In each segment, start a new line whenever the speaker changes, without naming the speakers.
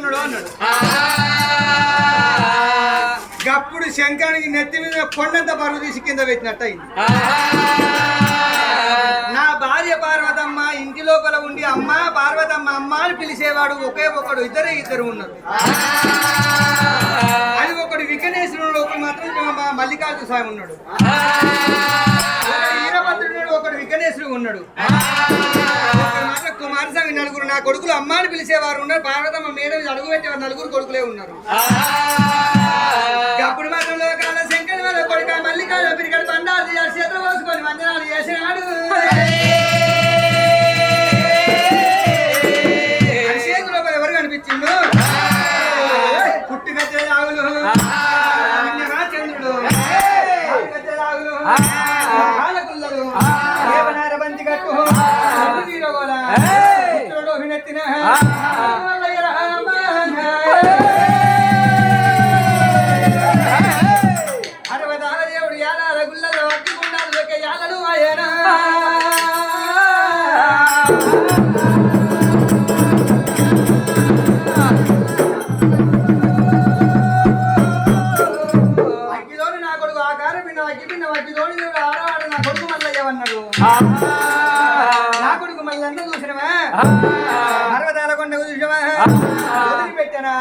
పోతున్నాడు అన్నాడు. గప్పుడు శంకరునికి నెత్తి మీద కొండంత బరువు తీసి కింద పెట్టినట్టు అయింది. నా భార్య పార్వతమ్మ ఇంటి లోపల ఉండి అమ్మ పార్వతమ్మ అమ్మ అని పిలిచేవాడు ఒకే ఒకడు, ఇద్దరు ఉన్నారు. అది ఒకడు విఘ్నేశ్వరుడు, ఒకడు మాత్రం మల్లికార్జున స్వామి ఉన్నాడు. వీరభద్రుడు ఒకడు విఘ్నేశ్వరుడు ఉన్నాడు. ఒకడు మాత్రం కుమారస్వామి. నలుగురు నా కొడుకులు అమ్మ అని పిలిచేవారు ఉన్నారు. పార్వతమ్మ మేడం అడుగు పెట్టేవారు నలుగురు కొడుకులే ఉన్నారు. అప్పుడు మాత్రం లోకాల శంకర్ వల్ల కొడుక మల్లికార్జున పిరికడు బండాలు చేతులు పోసుకొని వందనాలు చేసినాడు. ఎవరు కనిపించిండు? పుట్టిగచ్చే రాగులు చంద్రుడు రాగులు కాలకుల్లలు దేవనార బంతి కట్టు వినెత్తిన దేవుడు యాలాల గుళ్ళలో అట్టుకున్నాడు యాలలు ఆయన. అగ్గిలోని నా కొడుకు ఆకారం పిన్న అగ్గి పిన్న అగ్గిలోని ఆడవాడు నా కొడుకు మల్లయ్యవన్నాడు. నా కొడుకు మళ్ళీ అంతా చూసినవా? పర్వతాల కొండ చూసినవా? వదిలిపెట్టానా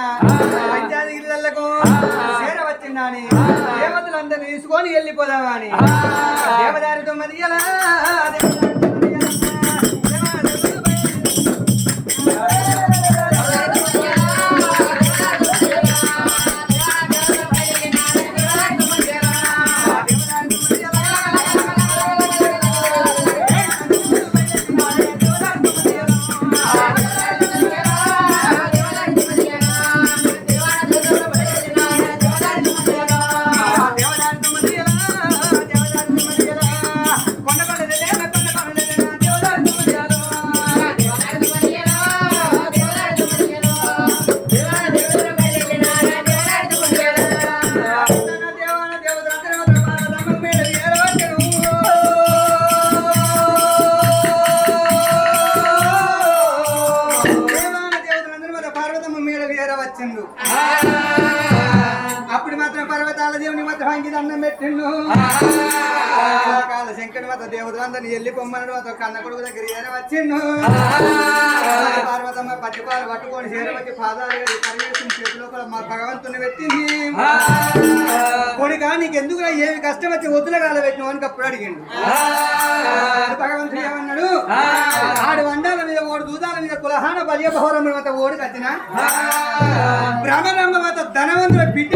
పంచాయతీ ఇళ్లకు చేర వచ్చిందని దేవతలందరినీ తీసుకొని వెళ్ళిపోదామా అని దేవదారి 9 ఎలా అప్పుడు మాత్రం పర్వతాల దేవుని మాత్రం అంకిత అన్నం పెట్టిండు. శంకరుడు మాత్రం దేవతలందరినీ వెళ్ళి పొమ్మన్నాడు. మాత్రం కన్న కొడుకు దగ్గర ఏర వచ్చిండు. పార్వతమ్మ పచ్చిపాలు పట్టుకొని చేరవచ్చి పాదాలు చేతిలో మా భగవంతుని పెట్టింది. కొడుక నీకు ఎందుకు ఏమి కష్టం వచ్చి వద్దుల కాల పెట్టినావు అని అప్పుడు అడిగిండు. భగవంతుడు ఏమన్నాడు? ఆడు వండాల మీద ఓడు దూదాల మీద కులహాన బలియ బహోరం ఓడి కట్టిన బ్రహ్మరమ్మ మాత ధనవంతుల బిడ్డ